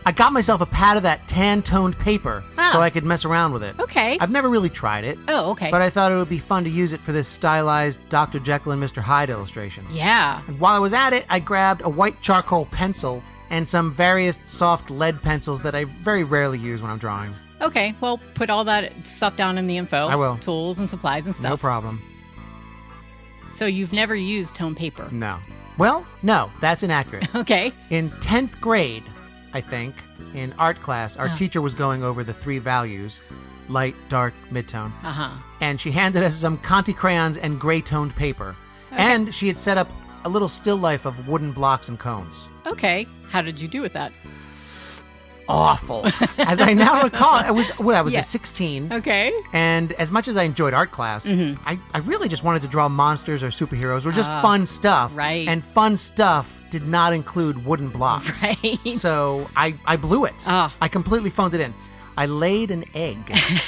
I got myself a pad of that tan-toned paper so I could mess around with it. Okay. I've never really tried it. Oh, okay. But I thought it would be fun to use it for this stylized Dr. Jekyll and Mr. Hyde illustration. Yeah. And while I was at it, I grabbed a white charcoal pencil and some various soft lead pencils that I very rarely use when I'm drawing. Okay, well, put all that stuff down in the info. I will. Tools and supplies and stuff. No problem. So you've never used toned paper? No. Well, no, that's inaccurate. Okay. In 10th grade, I think, in art class, our teacher was going over the 3 values, light, dark, midtone. Uh-huh. And she handed us some Conte crayons and gray-toned paper. Okay. And she had set up a little still life of wooden blocks and cones. Okay. How did you do with that? Awful. As I now recall, I was a 16. Okay. And as much as I enjoyed art class, I really just wanted to draw monsters or superheroes or just fun stuff. Right. And fun stuff did not include wooden blocks. Right. So I blew it. Ah. I completely phoned it in. I laid an egg,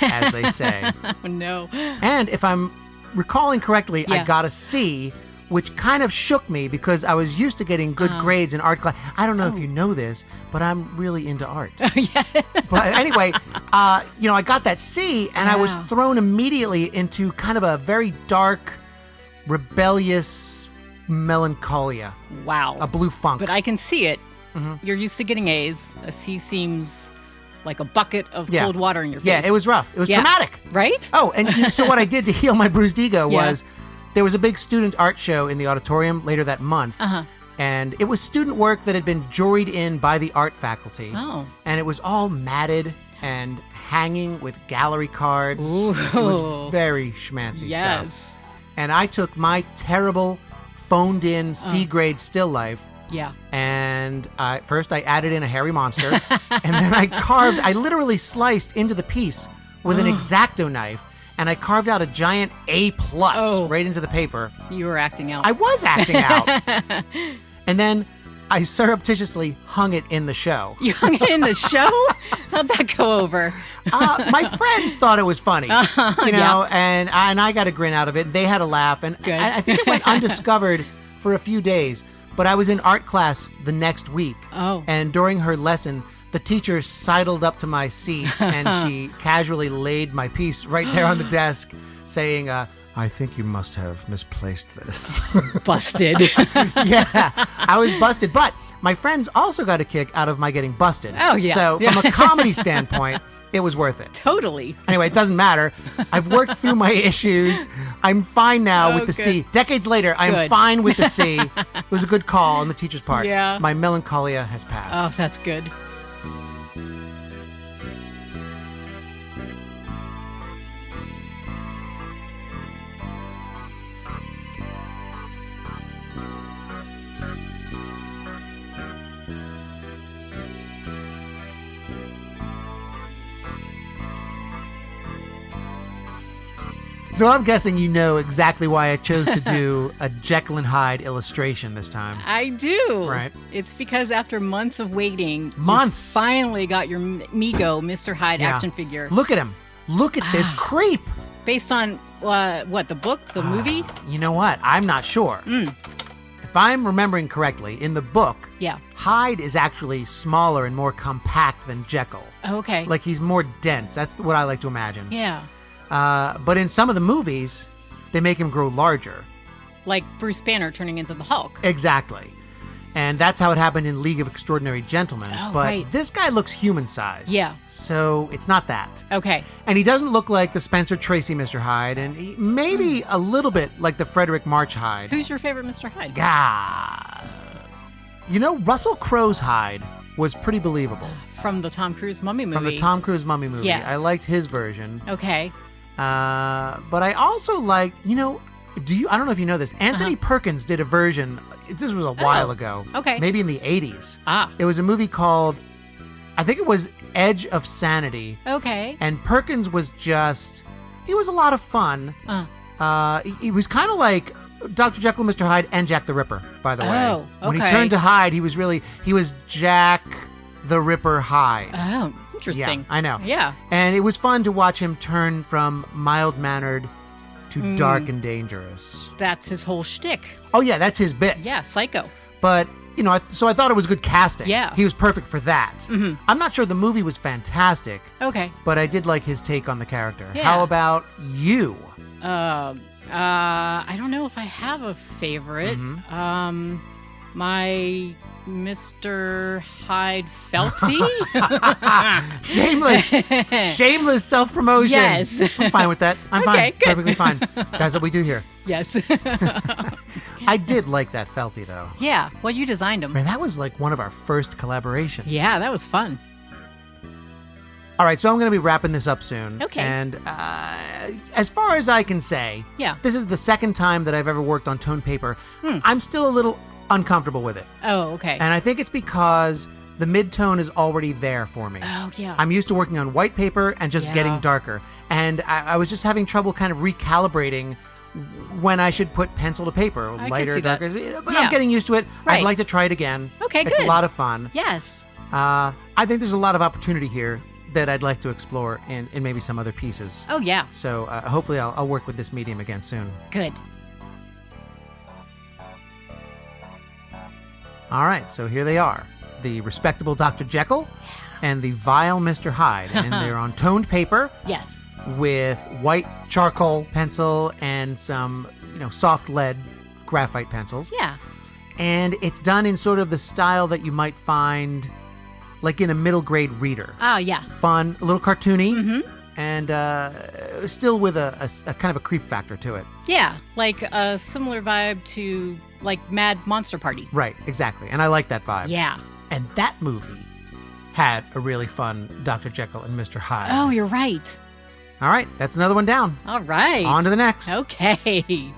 as they say. Oh, no. And if I'm recalling correctly, I Yeah. got a C, which kind of shook me because I was used to getting good grades in art class. I don't know if you know this, but I'm really into art. Oh, yeah. But anyway, I got that C, and I was thrown immediately into kind of a very dark, rebellious melancholia, Wow. a blue funk. But I can see it. You're used to getting A's. A C seems like a bucket of cold water in your face. Yeah, it was rough. It was traumatic. Right? Oh, and so what I did to heal my bruised ego Yeah. was there was a big student art show in the auditorium later that month. And it was student work that had been juried in by the art faculty. Oh. And it was all matted and hanging with gallery cards. Ooh. It was very schmancy Yes. stuff. And I took my terrible, phoned-in C-grade still life, Yeah. and first I added in a hairy monster, and then I literally sliced into the piece with an X-Acto knife, and I carved out a giant A+ right into the paper. You were acting out. I was acting out. And then I surreptitiously hung it in the show. You hung it in the show? How'd that go over? My friends thought it was funny, and I got a grin out of it. They had a laugh, and Good. I think it went undiscovered for a few days. But I was in art class the next week, and during her lesson, the teacher sidled up to my seat, and she casually laid my piece right there on the desk, saying, I think you must have misplaced this. Busted. Yeah, I was busted. But my friends also got a kick out of my getting busted. Oh, yeah. So from a comedy standpoint, it was worth it. Totally. Anyway, it doesn't matter. I've worked through my issues. I'm fine now with the C. Decades later, I am fine with the C. It was a good call on the teacher's part. Yeah. My melancholia has passed. Oh, that's good. So I'm guessing you know exactly why I chose to do a Jekyll and Hyde illustration this time. I do. Right. It's because after months of waiting, Months. you finally got your Mego Mr. Hyde action figure. Look at him. Look at this creep. Based on, what, the book, the movie? You know what? I'm not sure. If I'm remembering correctly, in the book, Yeah. Hyde is actually smaller and more compact than Jekyll. Okay. Like he's more dense. That's what I like to imagine. Yeah. But in some of the movies, they make him grow larger. Like Bruce Banner turning into the Hulk. Exactly. And that's how it happened in League of Extraordinary Gentlemen. Oh, but right. this guy looks human-sized. Yeah. So it's not that. Okay. And he doesn't look like the Spencer Tracy Mr. Hyde, and he maybe a little bit like the Frederick March Hyde. Who's your favorite Mr. Hyde? Russell Crowe's Hyde was pretty believable. From the Tom Cruise Mummy movie. From the Tom Cruise Mummy movie. Yeah. I liked his version. Okay. But I also liked, I don't know if you know this, Anthony Perkins did a version, this was a while ago. Okay. Maybe in the 80s. Ah. It was a movie called, I think it was Edge of Sanity. Okay. And Perkins was he was a lot of fun. He was kind of like Dr. Jekyll and Mr. Hyde and Jack the Ripper, by the way. Oh, When he okay. turned to Hyde, he was Jack the Ripper Hyde. Oh, interesting. Yeah, I know. Yeah. And it was fun to watch him turn from mild-mannered to dark and dangerous. That's his whole shtick. Oh, yeah, that's his bit. Yeah, psycho. But, so I thought it was good casting. Yeah. He was perfect for that. Mm-hmm. I'm not sure the movie was fantastic. Okay. But I did like his take on the character. Yeah. How about you? I don't know if I have a favorite. Mm-hmm. My Mr. Hyde Felty? Shameless self-promotion. Yes. I'm fine with that. I'm Okay, fine. good. Perfectly fine. That's what we do here. Yes. I did like that Felty, though. Yeah. Well, you designed him. Man, that was like one of our first collaborations. Yeah, that was fun. All right, so I'm going to be wrapping this up soon. Okay. And as far as I can say, Yeah. this is the second time that I've ever worked on toned paper. I'm still a little uncomfortable with it. Oh, okay. And I think it's because the mid-tone is already there for me. Oh, yeah. I'm used to working on white paper and just getting darker. And I was just having trouble kind of recalibrating when I should put pencil to paper, lighter, darker. But I'm getting used to it. Right. I'd like to try it again. Okay, It's good. a lot of fun. Yes. I think there's a lot of opportunity here that I'd like to explore in maybe some other pieces. Oh, yeah. So hopefully I'll work with this medium again soon. Good. All right, so here they are. The respectable Dr. Jekyll and the vile Mr. Hyde. And they're on toned paper. Yes. With white charcoal pencil and some, soft lead graphite pencils. Yeah. And it's done in sort of the style that you might find like in a middle grade reader. Oh, yeah. Fun, a little cartoony, Mm-hmm. and still with a kind of a creep factor to it. Yeah, like a similar vibe to like Mad Monster Party. Right, exactly. And I like that vibe. Yeah. And that movie had a really fun Dr. Jekyll and Mr. Hyde. Oh, you're right. All right, that's another one down. All right. On to the next. Okay.